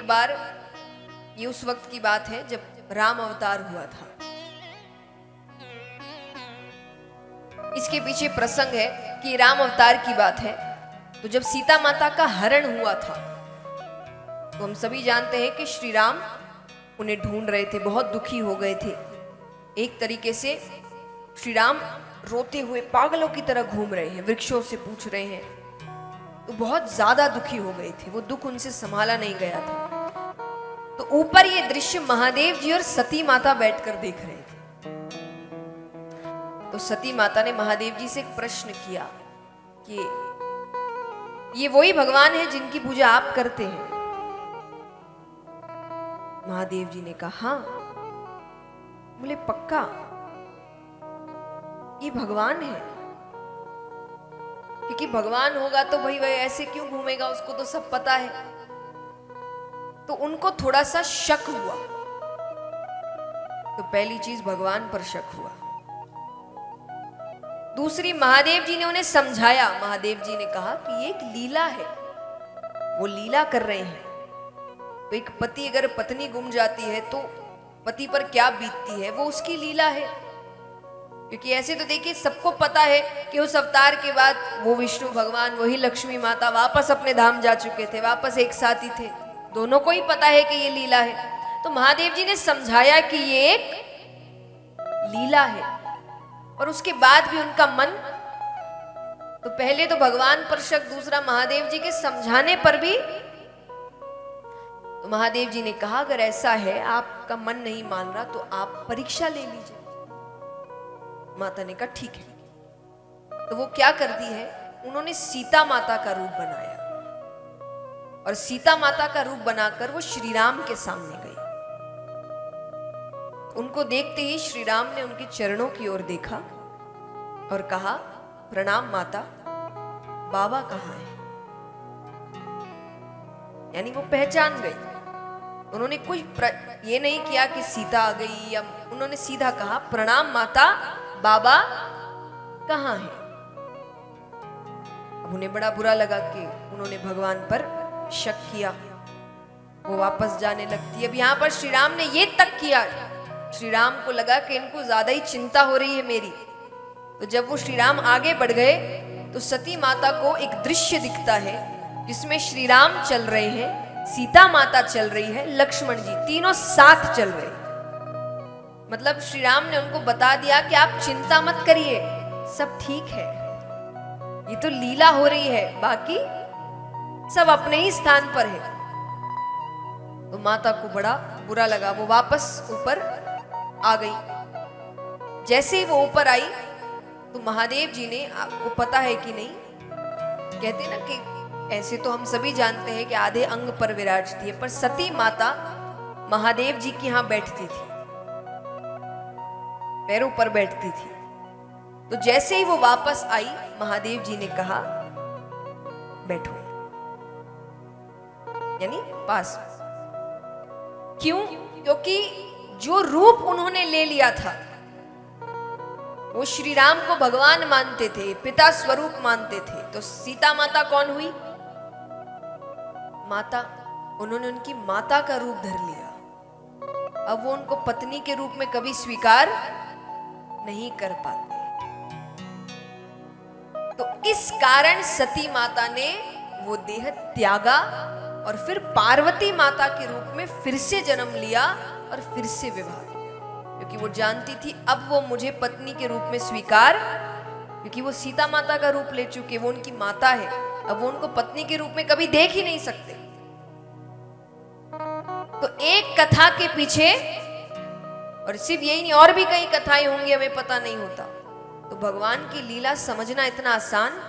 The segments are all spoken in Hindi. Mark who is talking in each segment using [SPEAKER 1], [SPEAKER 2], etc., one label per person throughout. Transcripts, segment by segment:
[SPEAKER 1] बार, ये उस वक्त की बात है जब राम अवतार हुआ था। इसके पीछे प्रसंग है कि राम अवतार की बात है। तो जब सीता माता का हरण हुआ था तो हम सभी जानते हैं कि श्री राम उन्हें ढूंढ रहे थे, बहुत दुखी हो गए थे। एक तरीके से श्री राम रोते हुए पागलों की तरह घूम रहे हैं, वृक्षों से पूछ रहे हैं, तो बहुत ज्यादा दुखी हो गए थे। वो दुख उनसे संभाला नहीं गया था। तो ऊपर ये दृश्य महादेव जी और सती माता बैठकर देख रहे थे। तो सती माता ने महादेव जी से एक प्रश्न किया कि ये वही भगवान है जिनकी पूजा आप करते हैं? महादेव जी ने कहा हाँ। बोले पक्का ये भगवान है? क्योंकि भगवान होगा तो भाई वह ऐसे क्यों घूमेगा, उसको तो सब पता है। तो उनको थोड़ा सा शक हुआ। तो पहली चीज भगवान पर शक हुआ। दूसरी, महादेव जी ने उन्हें समझाया। महादेव जी ने कहा कि ये एक लीला है, वो लीला कर रहे हैं। तो एक पति अगर पत्नी गुम जाती है तो पति पर क्या बीतती है, वो उसकी लीला है। क्योंकि ऐसे तो देखिए सबको पता है कि उस अवतार के बाद वो विष्णु भगवान, वही लक्ष्मी माता वापस अपने धाम जा चुके थे, वापस एक साथ ही थे। दोनों को ही पता है कि ये लीला है। तो महादेव जी ने समझाया कि ये एक लीला है। और उसके बाद भी उनका मन, तो पहले तो भगवान पर शक, दूसरा महादेव जी के समझाने पर भी। तो महादेव जी ने कहा अगर ऐसा है, आपका मन नहीं मान रहा, तो आप परीक्षा ले लीजिए। माता ने कहा ठीक है। तो वो क्या करती है, उन्होंने सीता माता का रूप बनाया और सीता माता का रूप बनाकर वो श्री राम के सामने गई। उनको देखते ही श्री राम ने उनके चरणों की ओर देखा और कहा प्रणाम माता, बाबा कहाँ है? यानी वो पहचान गई। उन्होंने कुछ ये नहीं किया कि सीता आ गई, या उन्होंने सीधा कहा प्रणाम माता, बाबा कहाँ है? अब उन्हें बड़ा बुरा लगा कि उन्होंने भगवान पर शक किया। वो वापस जाने लगती। अब यहां पर श्री राम ने ये तक किया, श्री राम को लगा कि इनको ज्यादा ही चिंता हो रही है मेरी। तो जब वो श्री राम आगे बढ़ गए तो सती माता को एक दृश्य दिखता है जिसमें श्री राम चल रहे हैं, सीता माता चल रही है, लक्ष्मण जी, तीनों साथ चल रहे हैं। मतलब श्री राम ने उनको बता दिया कि आप चिंता मत करिए, सब ठीक है, ये तो लीला हो रही है, बाकी सब अपने ही स्थान पर है। तो माता को बड़ा बुरा लगा, वो वापस ऊपर आ गई। जैसे ही वो ऊपर आई तो महादेव जी ने, आपको पता है कि नहीं, कहते ना कि ऐसे तो हम सभी जानते हैं कि आधे अंग पर विराजती है, पर सती माता महादेव जी के यहां बैठती थी, पैरों पर बैठती थी। तो जैसे ही वो वापस आई, महादेव जी ने कहा बैठो, यानी पास। क्यों? क्योंकि जो रूप उन्होंने ले लिया था, वो श्री राम को भगवान मानते थे, पिता स्वरूप मानते थे। तो सीता माता कौन हुई? माता। उन्होंने उनकी माता का रूप धर लिया। अब वो उनको पत्नी के रूप में कभी स्वीकार नहीं कर पाते। तो इस कारण सती माता ने वो देह त्यागा और फिर पार्वती माता के रूप में फिर से जन्म लिया और फिर से विवाह किया। क्योंकि वो जानती थी अब वो मुझे पत्नी के रूप में स्वीकार, क्योंकि वो सीता माता का रूप ले चुके, वो उनकी माता है, अब वो उनको पत्नी के रूप में कभी देख ही नहीं सकते। तो एक कथा के पीछे, और सिर्फ यही नहीं, और भी कई कथाएं होंगी, हमें पता नहीं होता। तो भगवान की लीला समझना इतना आसान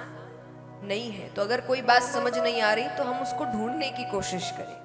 [SPEAKER 1] नहीं है। तो अगर कोई बात समझ नहीं आ रही तो हम उसको ढूंढने की कोशिश करें।